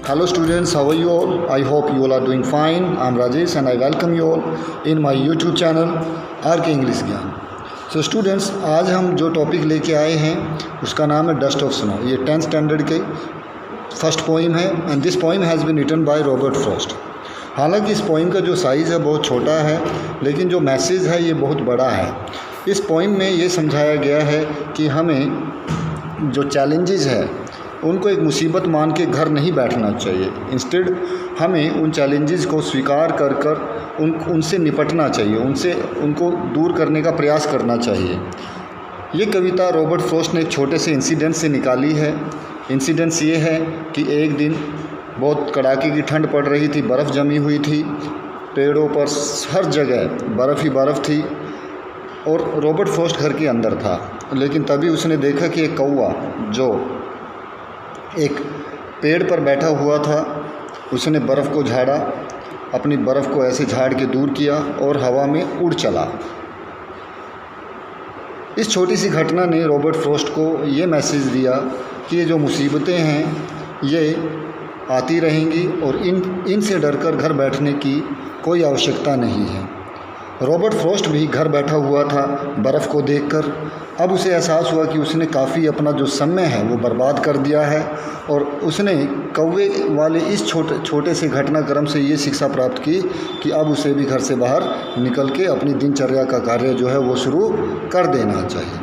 Hello students, how are you all? I hope you all are doing fine. I'm Rajesh and I welcome you all in my YouTube channel RK English ज्ञान। So students, आज हम जो topic लेके आए हैं उसका नाम है डस्ट ऑफ स्नो। ये 10th स्टैंडर्ड के फर्स्ट पोइम है and this poem has been written by Robert Frost. हालांकि इस पोइम का जो साइज़ है बहुत छोटा है, लेकिन जो मैसेज है ये बहुत बड़ा है। इस पोइम में ये समझाया गया है कि हमें जो चैलेंजेस है उनको एक मुसीबत मान के घर नहीं बैठना चाहिए। इंस्टेड हमें उन चैलेंजेस को स्वीकार कर उनसे निपटना चाहिए, उनको दूर करने का प्रयास करना चाहिए। ये कविता रॉबर्ट फ्रॉस्ट ने एक छोटे से इंसिडेंट से निकाली है। इंसिडेंट्स ये है कि एक दिन बहुत कड़ाके की ठंड पड़ रही थी, बर्फ़ जमी हुई थी, पेड़ों पर हर जगह बर्फ़ ही बर्फ़ थी और रॉबर्ट फ्रॉस्ट घर के अंदर था। लेकिन तभी उसने देखा कि एक कौवा जो एक पेड़ पर बैठा हुआ था, उसने बर्फ़ को झाड़ा, अपनी बर्फ़ को ऐसे झाड़ के दूर किया और हवा में उड़ चला। इस छोटी सी घटना ने रॉबर्ट फ्रॉस्ट को ये मैसेज दिया कि ये जो मुसीबतें हैं ये आती रहेंगी और इनसे डरकर घर बैठने की कोई आवश्यकता नहीं है। रॉबर्ट फ्रॉस्ट भी घर बैठा हुआ था बर्फ़ को देखकर। अब उसे एहसास हुआ कि उसने काफ़ी अपना जो समय है वो बर्बाद कर दिया है और उसने कौवे वाले इस छोटे से घटनाक्रम से ये शिक्षा प्राप्त की कि अब उसे भी घर से बाहर निकल के अपनी दिनचर्या का कार्य जो है वो शुरू कर देना चाहिए।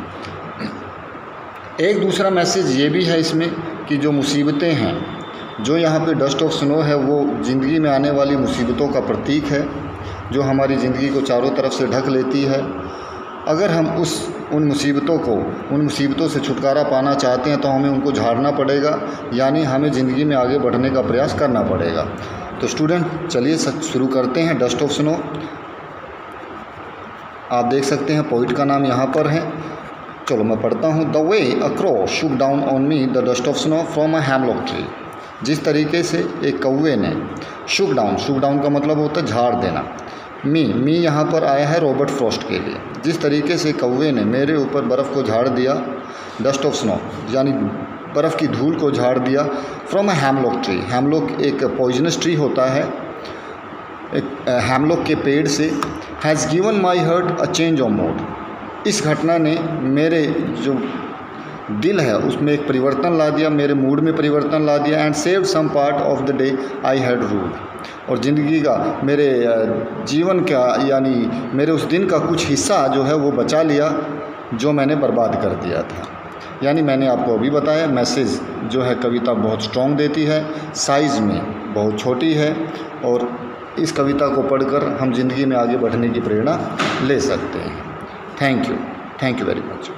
एक दूसरा मैसेज ये भी है इसमें कि जो मुसीबतें हैं, जो यहाँ पे डस्ट ऑफ स्नो है, वो ज़िंदगी में आने वाली मुसीबतों का प्रतीक है जो हमारी ज़िंदगी को चारों तरफ से ढक लेती है। अगर हम उन मुसीबतों से छुटकारा पाना चाहते हैं तो हमें उनको झाड़ना पड़ेगा, यानी हमें ज़िंदगी में आगे बढ़ने का प्रयास करना पड़ेगा। तो स्टूडेंट चलिए शुरू करते हैं डस्ट ऑफ स्नो। आप देख सकते हैं पोइट का नाम यहाँ पर है। चलो मैं पढ़ता हूँ। The way a crow Shuk down on me the dust of snow from a hemlock tree. जिस तरीके से एक कौवे ने शुक डाउन का मतलब होता है झाड़ देना। मी यहाँ पर आया है रॉबर्ट फ्रॉस्ट के लिए। जिस तरीके से कौवे ने मेरे ऊपर बर्फ़ को झाड़ दिया, डस्ट ऑफ स्नो यानी बर्फ़ की धूल को झाड़ दिया, from a hemlock tree. Hemlock एक पॉइजनस ट्री होता है, एक हैमलॉक के पेड़ से। Has given my heart a change of mood. इस घटना ने मेरे जो दिल है उसमें एक परिवर्तन ला दिया, मेरे मूड में परिवर्तन ला दिया। And saved some part of the day I had ruled. और ज़िंदगी का, मेरे जीवन का यानी मेरे उस दिन का कुछ हिस्सा जो है वो बचा लिया जो मैंने बर्बाद कर दिया था। यानी मैंने आपको अभी बताया मैसेज जो है कविता बहुत स्ट्रॉन्ग देती है, साइज़ में बहुत छोटी है और इस कविता को पढ़कर हम ज़िंदगी में आगे बढ़ने की प्रेरणा ले सकते हैं। Thank you very much.